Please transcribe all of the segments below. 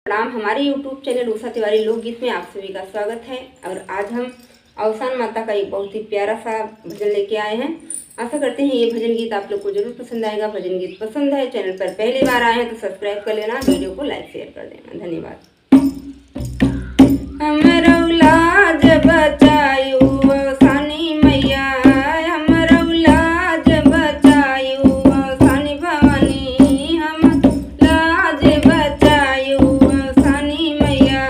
प्रणाम। हमारे YouTube channel Usha Tiwari लोकगीत में आप सभी का स्वागत है। और आज हम अवसान माता का एक बहुत ही प्यारा सा भजन लेके आए हैं। आशा करते हैं ये भजन गीत आप लोग को जरूर पसंद आएगा। भजन गीत पसंद है, चैनल पर पहली बार आए हैं तो सब्सक्राइब कर लेना, वीडियो को लाइक शेयर कर देना। धन्यवाद। हमरो लाज बचायु सानी मैया, हमरो लाज बचायु सानी भवानी, हम लाज बचायु सानी मैया।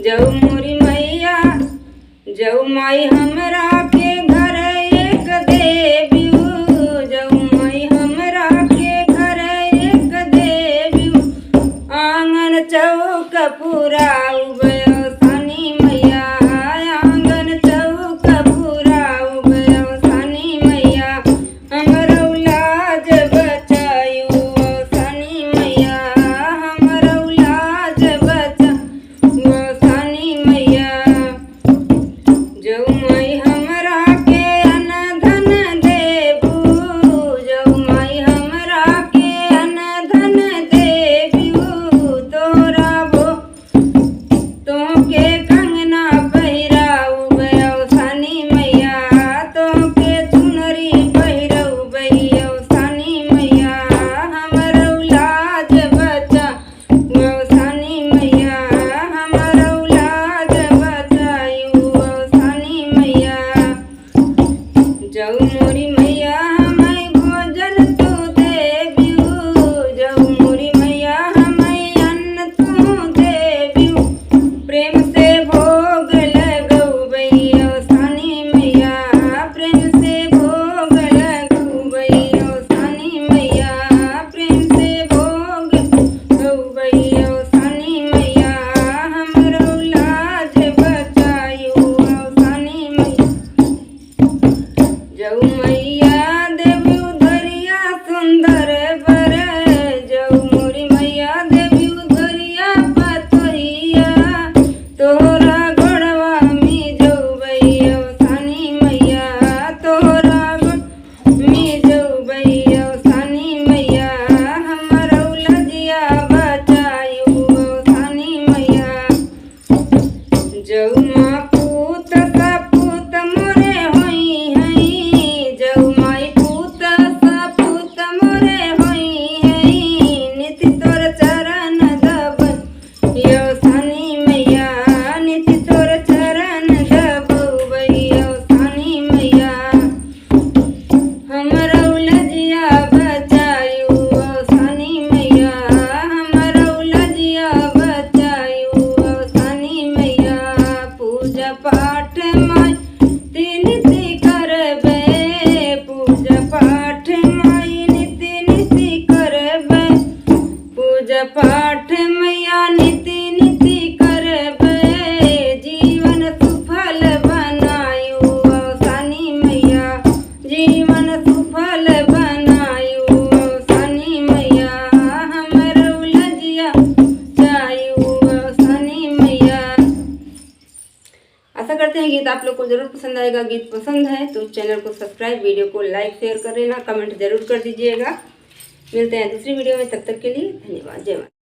जऊ मोरी मैया जऊ माई हमरा के घर एक देवियु, जऊ माई हमरा के घर एक देवियु। आंगन चौक पुराउ सानी मैया, आंगन चौक पुराउ सानी मैया। हमरो लाज बचायु सानी मैया, हमरो लाज बचायु सानी मैया। जऊ माई हमरा के अन्न धन देबू, जऊ माई हमरा के अन्न धन देबू। तोरा वो तोके कंगना पहिराऊ सानी मैया, तोके चुनरी पहिराऊ सानी मैया। हमरो लाज बचाऊ सानी मैया, हमरो लाज बचायु सानी मैया। जऊ मोरी मैया हमें भोजन तू देबियु, जऊ मोरी मैया हमें अन्न तू देबियु। प्रेम से भोग लगऊ सानी मैया, प्रेम से भोग लगऊ सानी मैया, प्रेम से भोग लगऊ सानी मैया। हमरो लाज बचायु सानी मैया। जऊ मैया देवी उधरिया सुंदर बर, जऊ मोरी मैया देवी उधरिया पतोहिया। तोरा घोड़वा में जऊ सानी मैया, तोरा में जऊ सानी मैया। हमरो लजिया बचायु सानी मैया। जऊ माँ पूत सपूत मोरे होई हई, जऊ माई पूत सपूत मोरे होई हई। निति तोर चरण दबई सानी मैया, निति तोर चरण दबई सानी मैया। हमरो लजिया बचायु सानी मैया, हमरो लजिया बचायु सानी मैया। पूजा पाठ माई निति करबे, पूजा पाठ माई निति करबे। पूजा पाठ मैया निति करबे। जीवन सुफल बनायु सानी मैया, जीवन सुफल बनायु सानी मैया। हमरो लजिया बचायु सानी मैया। आशा करते हैं गीत आप लोग को जरूर पसंद आएगा। गीत पसंद है तो चैनल को सब्सक्राइब, वीडियो को लाइक शेयर कर लेना, कमेंट जरूर कर दीजिएगा। मिलते हैं दूसरी वीडियो में, तब तक के लिए धन्यवाद। जय माता।